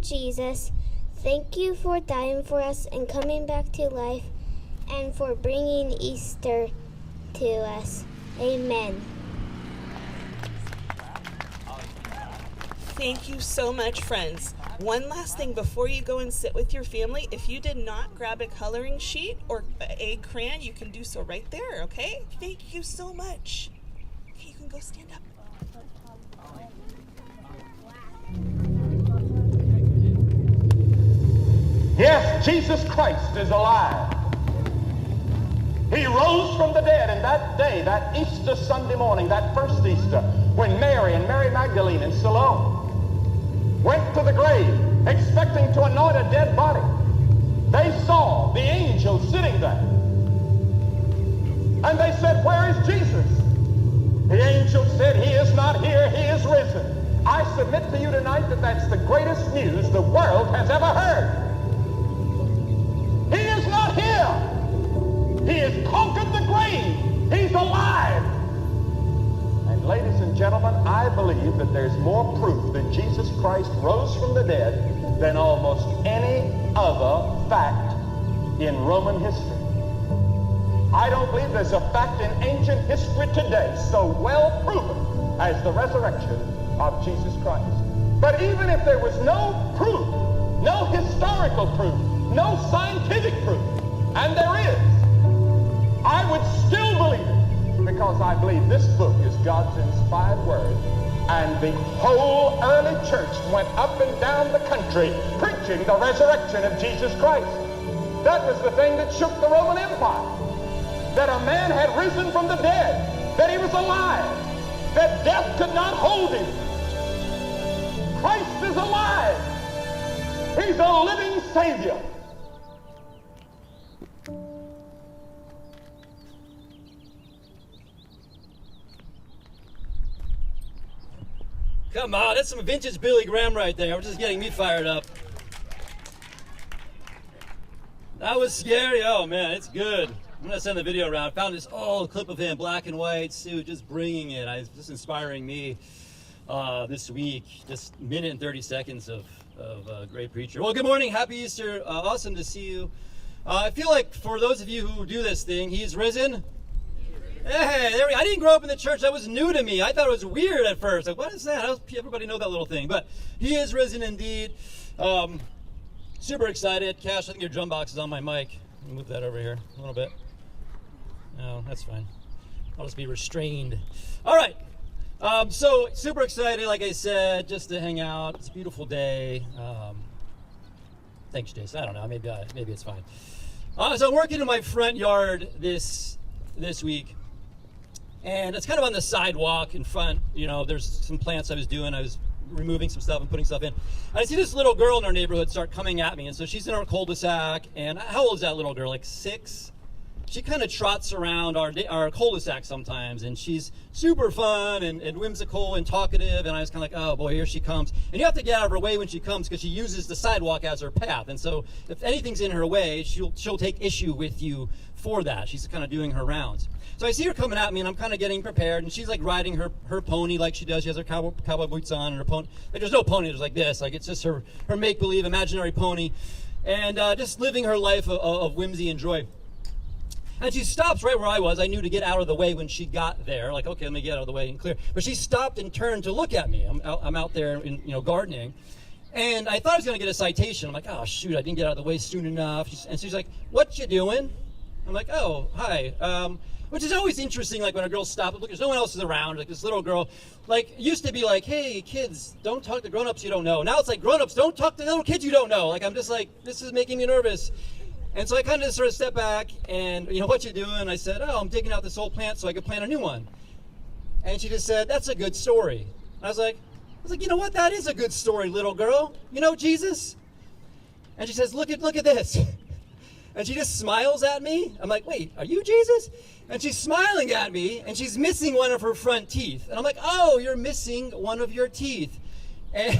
Lord Jesus, thank you for dying for us and coming back to life and for bringing Easter to us. Amen. Thank you so much, friends. One last thing before you go and sit with your family, if you did not grab a coloring sheet or a crayon, you can do so right there, okay? Thank you so much. Okay, you can go stand up. Yes, Jesus Christ is alive. He rose from the dead, and that day, that Easter Sunday morning, that first Easter, when Mary and Mary Magdalene and Salome went to the grave expecting to anoint a dead body, they saw the angel sitting there. And they said, "Where is Jesus?" The angel said, "He is not here, he is risen." I submit to you tonight that that's the greatest news the world has ever heard. He is not here. He has conquered the grave. He's alive. And ladies and gentlemen, I believe that there's more proof that Jesus Christ rose from the dead than almost any other fact in Roman history. I don't believe there's a fact in ancient history today so well proven as the resurrection of Jesus Christ. But even if there was no proof, no historical proof, no scientific proof, and there is, I would still believe it, because I believe this book is God's inspired word. And the whole early church went up and down the country preaching the resurrection of Jesus Christ. That was the thing that shook the Roman Empire. That a man had risen from the dead, that he was alive, that death could not hold him. Christ is alive. He's a living Savior. Come on, that's some vintage Billy Graham right there. We're just getting me fired up. That was scary. Oh man, it's good. I'm gonna send the video around. I found this old clip of him, black and white suit, just bringing it. It's just inspiring me this week. Just minute and 30 seconds of a great preacher. Well, good morning, happy Easter. Awesome to see you. I feel like for those of you who do this thing, he's risen. Hey, there we go. I didn't grow up in the church. That was new to me. I thought it was weird at first. Like, what is that? How does everybody know that little thing? But he is risen indeed. Super excited. Cash, I think your drum box is on my mic. Move that over here a little bit. No, that's fine. I'll just be restrained. All right. So super excited, like I said, just to hang out. It's a beautiful day. Thanks, Jason. I don't know. Maybe it's fine. So I'm working in my front yard this week. And it's kind of on the sidewalk in front. You know, there's some plants I was doing. I was removing some stuff and putting stuff in. And I see this little girl in our neighborhood start coming at me. And so she's in our cul-de-sac. And how old is that little girl? Like 6? She kind of trots around our cul-de-sac sometimes. And she's super fun and whimsical and talkative. And I was kind of like, oh boy, here she comes. And you have to get out of her way when she comes because she uses the sidewalk as her path. And so if anything's in her way, she'll take issue with you for that. She's kind of doing her rounds. So I see her coming at me, and I'm kind of getting prepared, and she's like riding her pony like she does. She has her cowboy boots on, and her pony. Like, there's no pony, there's like this. Like, it's just her make-believe imaginary pony, and just living her life of whimsy and joy. And she stops right where I was. I knew to get out of the way when she got there. Like, okay, let me get out of the way and clear. But she stopped and turned to look at me. I'm out there, gardening. And I thought I was going to get a citation. I'm like, oh, shoot, I didn't get out of the way soon enough. And she's like, what you doing? I'm like, oh, hi. Which is always interesting, like when a girl stops, look, there's no one else is around, like this little girl, like used to be like, hey kids, don't talk to grown-ups you don't know. Now it's like, grown-ups, don't talk to little kids you don't know. Like, I'm just like, this is making me nervous. And so I kind of sort of step back and, what you doing? I said, oh, I'm digging out this old plant so I could plant a new one. And she just said, that's a good story. I was like, you know what, that is a good story, little girl. You know Jesus? And she says, look at this. And she just smiles at me. I'm like, wait, are you Jesus? And she's smiling at me, and she's missing one of her front teeth. And I'm like, oh, you're missing one of your teeth. And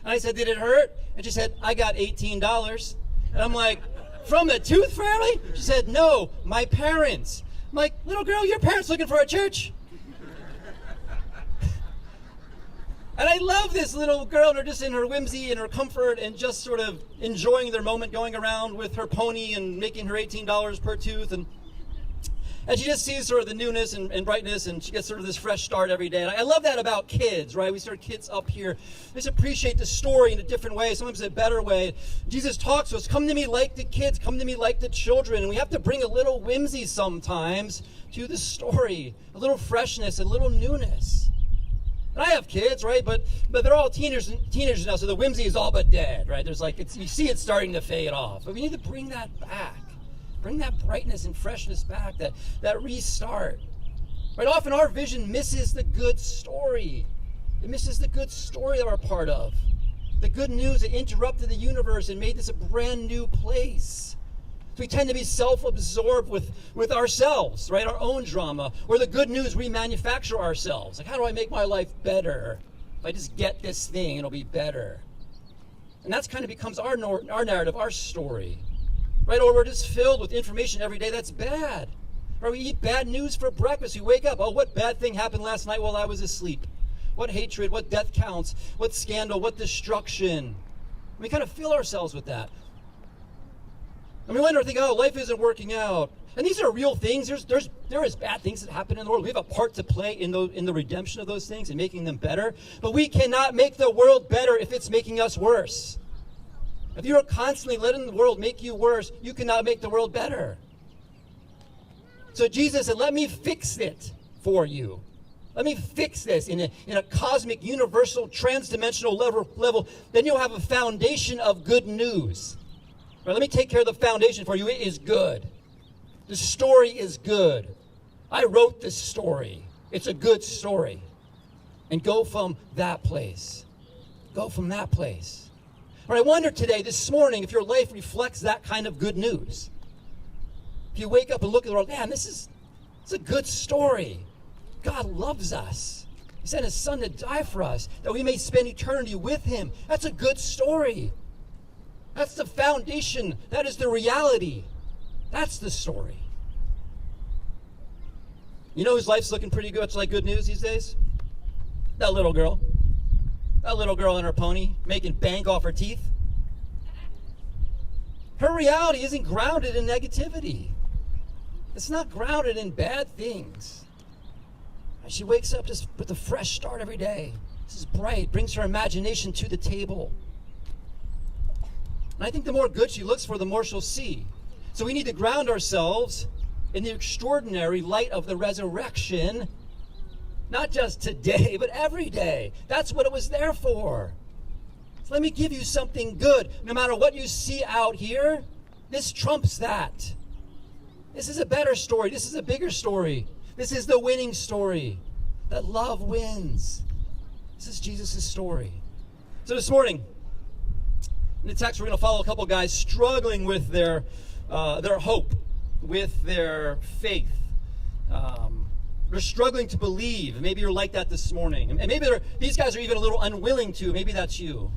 I said, did it hurt? And she said, I got $18. And I'm like, from the tooth fairy? She said, no, my parents. I'm like, little girl, your parents looking for a church? And I love this little girl, and her just in her whimsy and her comfort and just sort of enjoying their moment, going around with her pony and making her $18 per tooth. And she just sees sort of the newness and brightness, and she gets sort of this fresh start every day. And I love that about kids, right? We start kids up here. They just appreciate the story in a different way, sometimes a better way. Jesus talks to us, come to me like the kids, come to me like the children. And we have to bring a little whimsy sometimes to the story, a little freshness, a little newness. And I have kids, right? But they're all teenagers now, so the whimsy is all but dead, right? There's like, you see it starting to fade off. But we need to bring that back. Bring that brightness and freshness back, that restart. Right? Often our vision misses the good story. It misses the good story that we're part of. The good news that interrupted the universe and made this a brand new place. So we tend to be self-absorbed with ourselves, right? Our own drama. Or the good news we manufacture ourselves. Like, how do I make my life better? If I just get this thing, it'll be better. And that's kind of becomes our narrative, our story. Right? Or we're just filled with information every day that's bad. Or we eat bad news for breakfast. We wake up, oh, what bad thing happened last night while I was asleep? What hatred, what death counts, what scandal, what destruction. We kind of fill ourselves with that. And we wonder, think, oh, life isn't working out. And these are real things. There is bad things that happen in the world. We have a part to play in the redemption of those things and making them better. But we cannot make the world better if it's making us worse. If you're constantly letting the world make you worse, you cannot make the world better. So Jesus said, let me fix it for you. Let me fix this in a cosmic, universal, trans-dimensional level. Then you'll have a foundation of good news. Right, let me take care of the foundation for you. It is good. The story is good. I wrote this story. It's a good story. And go from that place. Go from that place. All right, I wonder today, this morning, if your life reflects that kind of good news. If you wake up and look at the world, man, it's a good story. God loves us. He sent his son to die for us, that we may spend eternity with him. That's a good story. That's the foundation. That is the reality. That's the story. You know whose life's looking pretty good? It's like good news these days? That little girl. That little girl on her pony, making bank off her teeth. Her reality isn't grounded in negativity. It's not grounded in bad things. She wakes up just with a fresh start every day. This is bright, brings her imagination to the table. And I think the more good she looks for, the more she'll see. So we need to ground ourselves in the extraordinary light of the resurrection, not just today, but every day. That's what it was there for. So let me give you something good. No matter what you see out here, this trumps that. This is a better story. This is a bigger story. This is the winning story, that love wins. This is Jesus' story. So this morning, in the text, we're going to follow a couple guys struggling with their hope, with their faith. They're struggling to believe. Maybe you're like that this morning. And maybe these guys are even a little unwilling to. Maybe that's you.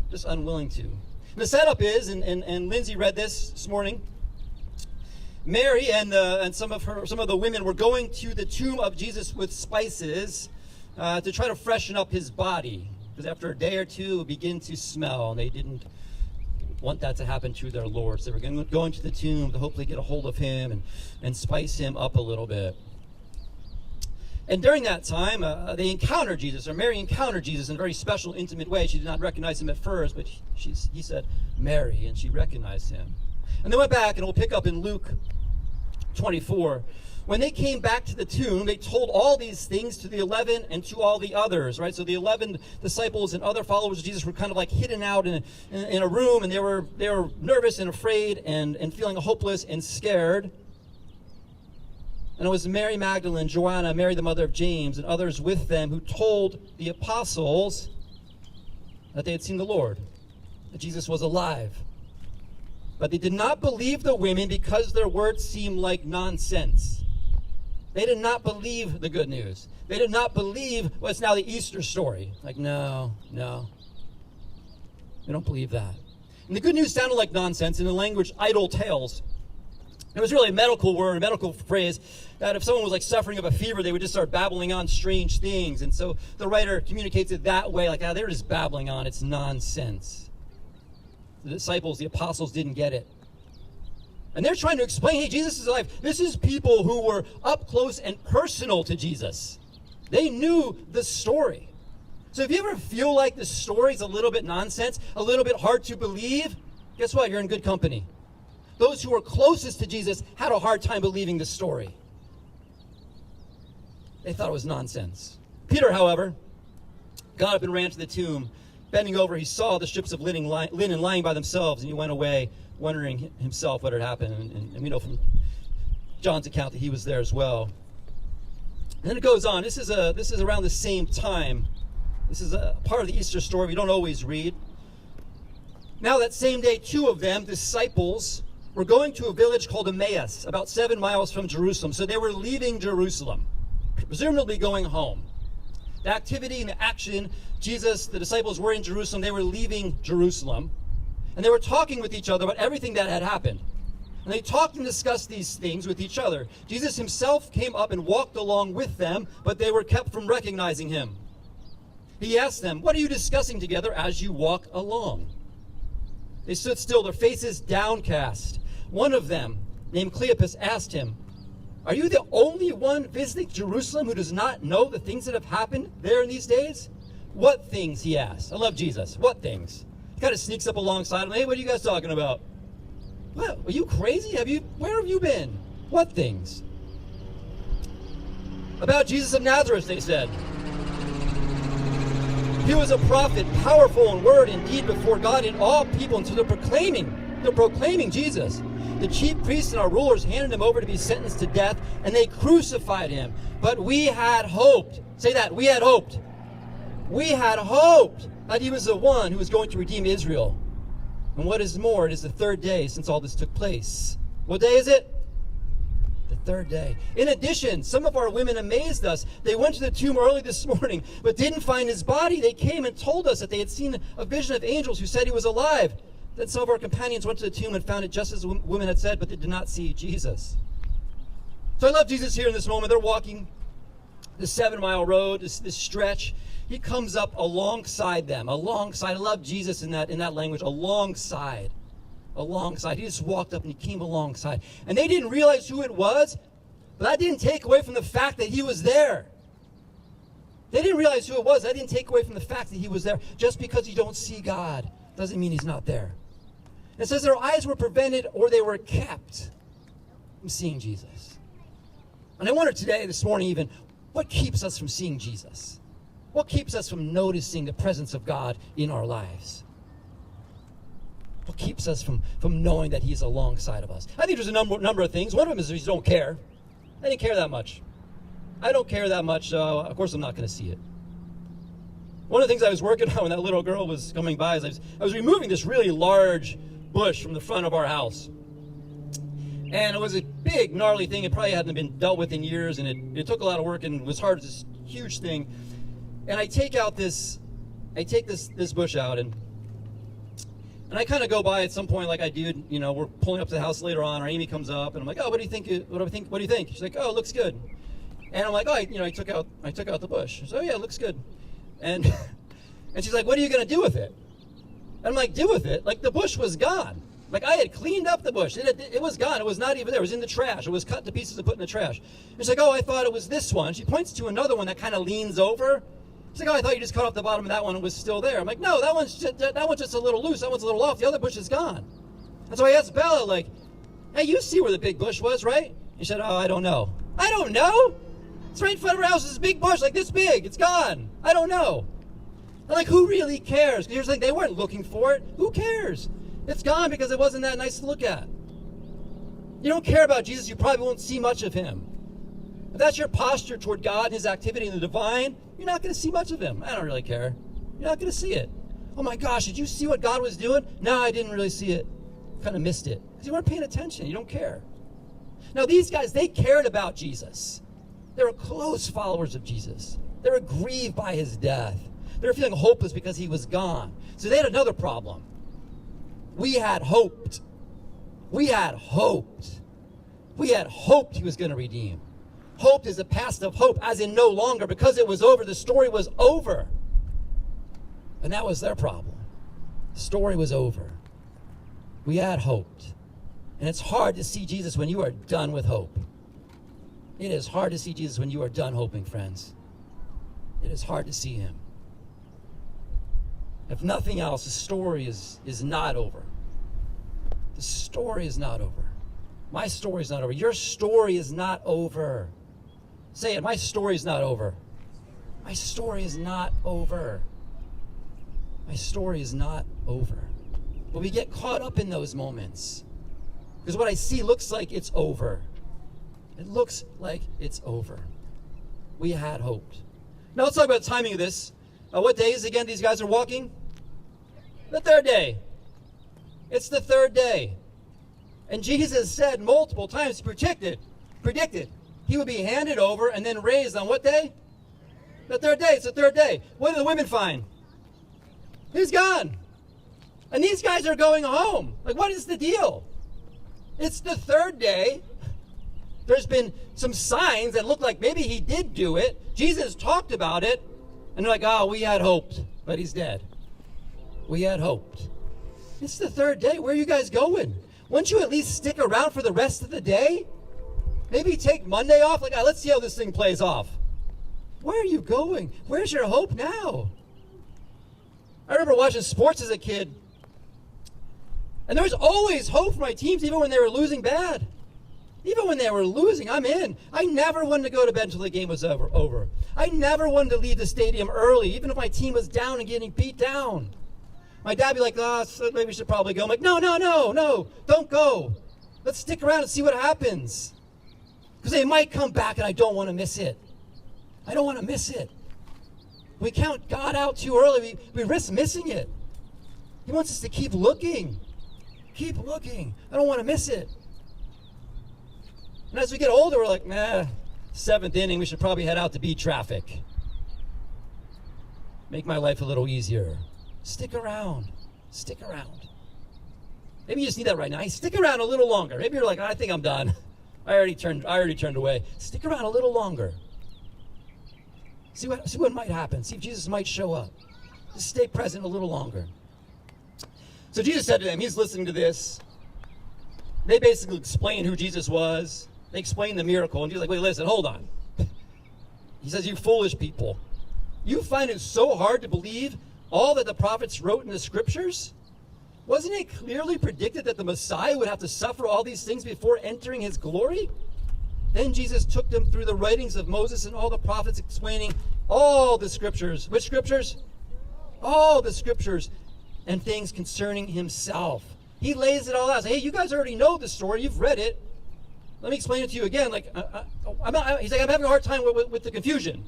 Just unwilling to. And the setup is, and Lindsay read this morning, Mary and some of the women were going to the tomb of Jesus with spices to try to freshen up his body. Because after a day or two, it would begin to smell, and they didn't want that to happen to their Lord. So they were going to the tomb to hopefully get a hold of him and spice him up a little bit. And during that time, they encountered Jesus, or Mary encountered Jesus in a very special, intimate way. She did not recognize him at first, but he said, Mary, and she recognized him. And they went back, and we'll pick up in Luke 24. When they came back to the tomb, they told all these things to the 11 and to all the others, right? So the 11 disciples and other followers of Jesus were kind of like hidden out in a room, and they were nervous and afraid and feeling hopeless and scared. And it was Mary Magdalene, Joanna, Mary the mother of James, and others with them who told the apostles that they had seen the Lord, that Jesus was alive. But they did not believe the women because their words seemed like nonsense. They did not believe the good news. They did not believe what's now the Easter story. Like, no. They don't believe that. And the good news sounded like nonsense in the language idle tales. It was really a medical word, a medical phrase, that if someone was like suffering of a fever, they would just start babbling on strange things. And so the writer communicates it that way, like, they're just babbling on. It's nonsense. The disciples, the apostles, didn't get it. And they're trying to explain, hey, Jesus is alive. This is people who were up close and personal to Jesus. They knew the story. So if you ever feel like the story's a little bit nonsense, a little bit hard to believe, guess what? You're in good company. Those who were closest to Jesus had a hard time believing the story. They thought it was nonsense. Peter, however, got up and ran to the tomb. Bending over, he saw the strips of linen lying by themselves, and he went away wondering himself what had happened. And we know from John's account that he was there as well. And then it goes on. This is around the same time. This is a part of the Easter story we don't always read. Now that same day, 2 of them, disciples, were going to a village called Emmaus, about 7 miles from Jerusalem. So they were leaving Jerusalem, presumably going home. The activity and the action, Jesus, the disciples were in Jerusalem. They were leaving Jerusalem. And they were talking with each other about everything that had happened. And they talked and discussed these things with each other. Jesus himself came up and walked along with them, but they were kept from recognizing him. He asked them, "What are you discussing together as you walk along?" They stood still, their faces downcast. One of them, named Cleopas, asked him, "Are you the only one visiting Jerusalem who does not know the things that have happened there in these days?" "What things?" he asked. I love Jesus. What things? He kind of sneaks up alongside him. "Hey, what are you guys talking about?" "What? Are you crazy? Where have you been?" "What things?" "About Jesus of Nazareth," they said. "He was a prophet, powerful in word and deed before God and all people." And so they're proclaiming Jesus. "The chief priests and our rulers handed him over to be sentenced to death, and they crucified him. But we had hoped." Say that. We had hoped. We had hoped that he was the one who was going to redeem Israel. And what is more, it is the 3rd day since all this took place. What day is it? The 3rd day. In addition, some of our women amazed us. They went to the tomb early this morning, but didn't find his body. They came and told us that they had seen a vision of angels who said he was alive. Then some of our companions went to the tomb and found it just as the women had said, but they did not see Jesus. So I love Jesus here in this moment. They're walking the 7-mile road, this stretch. He comes up alongside them, alongside. I love Jesus in that language, alongside. He just walked up and he came alongside. And they didn't realize who it was, but that didn't take away from the fact that he was there. They didn't realize who it was. That didn't take away from the fact that he was there. Just because you don't see God doesn't mean he's not there. It says their eyes were prevented or they were kept from seeing Jesus. And I wonder today, this morning even, what keeps us from seeing Jesus? What keeps us from noticing the presence of God in our lives? What keeps us from knowing that he's alongside of us? I think there's a number of things. One of them is we just don't care. I didn't care that much. I don't care that much, so of course I'm not going to see it. One of the things I was working on when that little girl was coming by is I was removing this really large bush from the front of our house. And it was a big, gnarly thing. It probably hadn't been dealt with in years, and it took a lot of work and was hard. This huge thing. And I take this bush out, and I kind of go by at some point like I did, we're pulling up to the house later on, or Amy comes up, and I'm like, "Oh, what do you think? What do you think?" She's like, "Oh, it looks good." And I'm like, "Oh, I took out the bush." So yeah, it looks good. And she's like, "What are you going to do with it?" And I'm like, "Do with it?" Like the bush was gone. Like I had cleaned up the bush. It was gone. It was not even there. It was in the trash. It was cut to pieces and put in the trash. And she's like, "Oh, I thought it was this one." She points to another one that kind of leans over. She's like, "Oh, I thought you just cut off the bottom of that one and it was still there." I'm like, "No, that one's just a little loose. That one's a little off. The other bush is gone." And so I asked Bella, like, "Hey, you see where the big bush was, right?" And she said, "Oh, I don't know." "I don't know? It's right in front of our house. This big bush, like this big. It's gone. I don't know." I'm like, who really cares? Because here's the thing, they weren't looking for it. Who cares? It's gone because it wasn't that nice to look at. You don't care about Jesus, you probably won't see much of him. If that's your posture toward God and his activity in the divine, you're not going to see much of him. I don't really care. You're not going to see it. "Oh my gosh, did you see what God was doing?" "No, I didn't really see it. Kind of missed it." Because you weren't paying attention. You don't care. Now these guys, they cared about Jesus. They were close followers of Jesus. They were grieved by his death. They were feeling hopeless because he was gone. So they had another problem. We had hoped. We had hoped. We had hoped he was going to redeem. Hoped is the past of hope, as in no longer, because it was over. The story was over. And that was their problem. The story was over. We had hoped. And it's hard to see Jesus when you are done with hope. It is hard to see Jesus when you are done hoping, friends. It is hard to see him. If nothing else, the story is not over. The story is not over. My story is not over. Your story is not over. Say it, my story is not over. My story is not over. My story is not over. But we get caught up in those moments. Because what I see looks like it's over. It looks like it's over. We had hoped. Now let's talk about the timing of this. What day is it again these guys are walking? The third day. It's the third day. And Jesus said multiple times, predicted he would be handed over and then raised on what day? The third day. It's the third day. What do the women find? He's gone. And these guys are going home. Like, what is the deal? It's the third day. There's been some signs that look like maybe he did do it. Jesus talked about it. And they're like, oh, we had hoped, but he's dead. We had hoped. It's the third day. Where are you guys going? Wouldn't you at least stick around for the rest of the day? Maybe take Monday off. Like, let's see how this thing plays off. Where are you going? Where's your hope now? I remember watching sports as a kid. And there was always hope for my teams, even when they were losing bad. Even when they were losing, I'm in. I never wanted to go to bed until the game was over. I never wanted to leave the stadium early, even if my team was down and getting beat down. My dad would be like, oh, so maybe we should probably go. I'm like, no, don't go. Let's stick around and see what happens. Because they might come back and I don't want to miss it. I don't want to miss it. We count God out too early. We risk missing it. He wants us to keep looking. Keep looking. I don't want to miss it. And as we get older, we're like, seventh inning, we should probably head out to beat traffic. Make my life a little easier. Stick around. Stick around. Maybe you just need that right now. Hey, stick around a little longer. Maybe you're like, I think I'm done. I already turned away. Stick around a little longer. See what might happen. See if Jesus might show up. Just stay present a little longer. So Jesus said to them, he's listening to this. They basically explain who Jesus was. They explain the miracle. And he's like, wait, listen, hold on. He says, you foolish people. You find it so hard to believe all that the prophets wrote in the scriptures? Wasn't it clearly predicted that the Messiah would have to suffer all these things before entering his glory? Then Jesus took them through the writings of Moses and all the prophets, explaining all the scriptures. Which scriptures? All the scriptures and things concerning himself. He lays it all out. Hey, you guys already know the story. You've read it. Let me explain it to you again. He's like, I'm having a hard time with the confusion.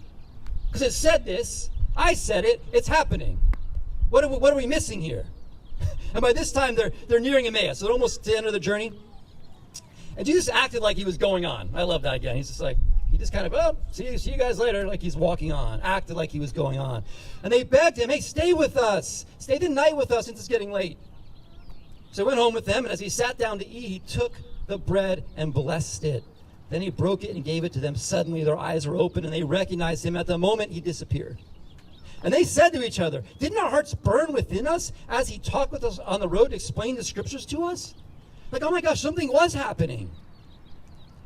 Because it said this. I said it. It's happening. What are we missing here? And by this time, they're nearing Emmaus. So they're almost to the end of the journey. And Jesus acted like he was going on. I love that again. He's just like, he just kind of, see you guys later, like he's walking on. Acted like he was going on. And they begged him, hey, stay with us. Stay the night with us since it's getting late. So he went home with them, and as he sat down to eat, he took the bread and blessed it. Then he broke it and gave it to them. Suddenly their eyes were open, and they recognized him. At the moment, he disappeared. And they said to each other, didn't our hearts burn within us as he talked with us on the road to explain the scriptures to us? Like, oh my gosh, something was happening.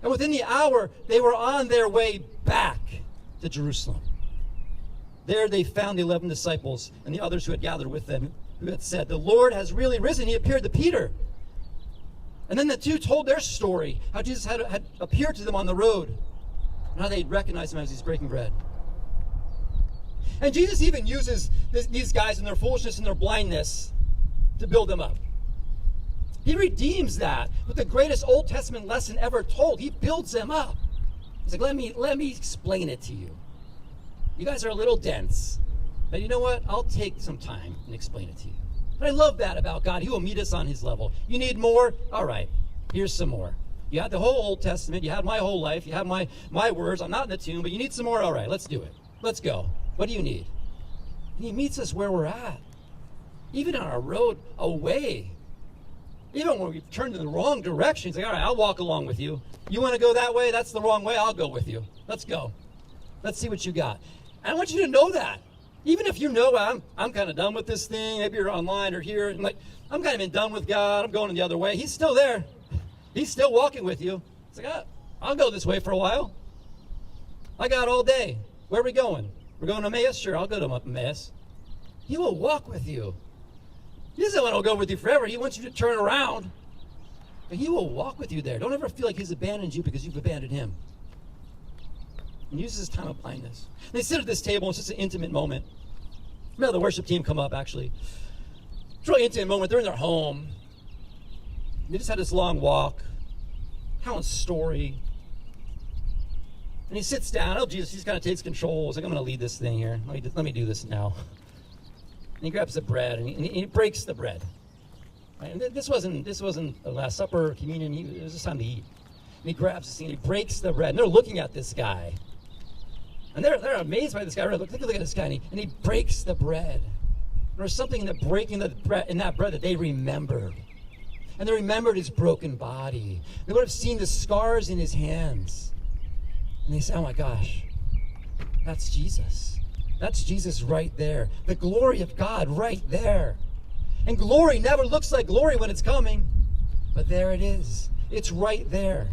And within the hour, they were on their way back to Jerusalem. There they found the 11 disciples and the others who had gathered with them, who had said, the Lord has really risen. He appeared to Peter. And then the two told their story, how Jesus had appeared to them on the road, and how they'd recognized him as he's breaking bread. And Jesus even uses these guys and their foolishness and their blindness to build them up. He redeems that with the greatest Old Testament lesson ever told. He builds them up. He's like, let me explain it to you. You guys are a little dense. But you know what? I'll take some time and explain it to you. And I love that about God. He will meet us on his level. You need more? All right. Here's some more. You had the whole Old Testament. You had my whole life. You have my words. I'm not in the tomb, but you need some more? All right. Let's do it. Let's go. What do you need? And he meets us where we're at. Even on our road away. Even when we turned in the wrong direction, he's like, all right, I'll walk along with you. You want to go that way? That's the wrong way. I'll go with you. Let's go. Let's see what you got. I want you to know that. Even if you know I'm kind of done with this thing, maybe you're online or here, and like, I'm kind of been done with God, I'm going the other way. He's still there. He's still walking with you. It's like, I'll go this way for a while. I got all day. Where are we going? We're going to Emmaus? Sure, I'll go to Emmaus. He will walk with you. He doesn't want to go with you forever. He wants you to turn around. But he will walk with you there. Don't ever feel like he's abandoned you because you've abandoned him. And use this time of blindness. And they sit at this table. It's just an intimate moment. Remember the worship team come up, actually. It's a really intimate moment. They're in their home. They just had this long walk. Telling a story. And he sits down. Oh, Jesus, he just kind of takes control. He's like, I'm going to lead this thing here. Let me do this now. And he grabs the bread and he breaks the bread. Right? And this wasn't a Last Supper or communion. It was just time to eat. And he grabs this thing and he breaks the bread. And they're looking at this guy. And they're amazed by this guy. Look at this guy. And he breaks the bread. There's something in the breaking the bread, in that bread that they remembered. And they remembered his broken body. They would have seen the scars in his hands. And they said, oh my gosh, that's Jesus. That's Jesus right there. The glory of God right there. And glory never looks like glory when it's coming. But there it is. It's right there.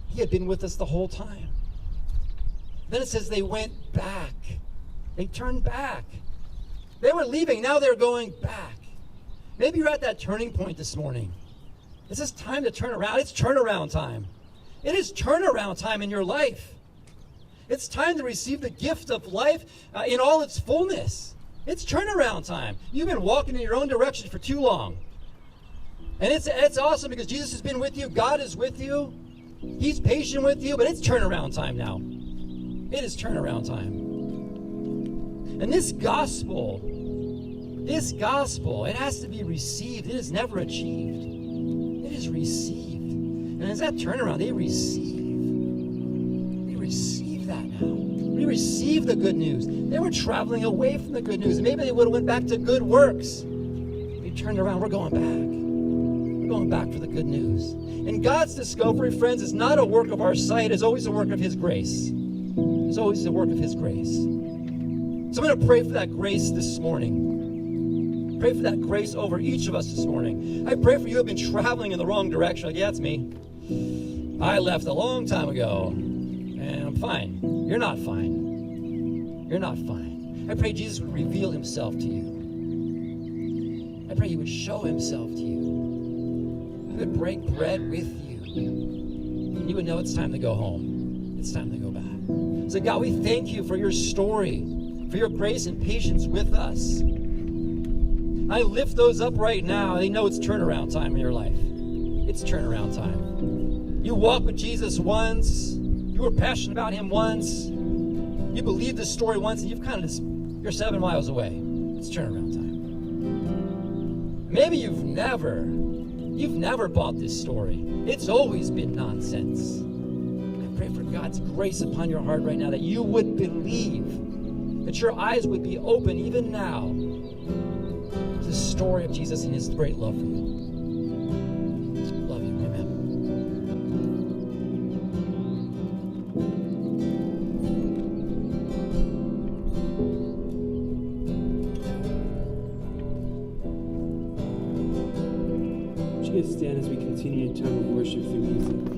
He had been with us the whole time. Then it says they went back. They turned back. They were leaving. Now they're going back. Maybe you're at that turning point this morning. It's just time to turn around. It's turnaround time. It is turnaround time in your life. It's time to receive the gift of life in all its fullness. It's turnaround time. You've been walking in your own direction for too long. And it's awesome because Jesus has been with you. God is with you. He's patient with you, but it's turnaround time now. It is turnaround time. And this gospel, it has to be received. It is never achieved. It is received. And as that turnaround, they receive that now. We receive the good news. They were traveling away from the good news. And maybe they would have went back to good works. They turned around. We're going back. We're going back for the good news. And God's discovery, friends, is not a work of our sight. It's always a work of his grace. It's always a work of his grace. So I'm going to pray for that grace this morning. Pray for that grace over each of us this morning. I pray for you who have been traveling in the wrong direction. Like, yeah, it's me. I left a long time ago, and I'm fine. You're not fine. You're not fine. I pray Jesus would reveal himself to you. I pray he would show himself to you. He would break bread with you. And you would know it's time to go home. It's time to go back. So God, we thank you for your story, for your grace and patience with us. I lift those up right now. They know it's turnaround time in your life. It's turnaround time. You walked with Jesus once. You were passionate about him once. You believed this story once, and you're 7 miles away. It's turnaround time. Maybe you've never bought this story. It's always been nonsense. I pray for God's grace upon your heart right now, that you would believe, that your eyes would be open even now to the story of Jesus and his great love for you. Love you. Amen. Would you guys stand as we continue in time of worship through music?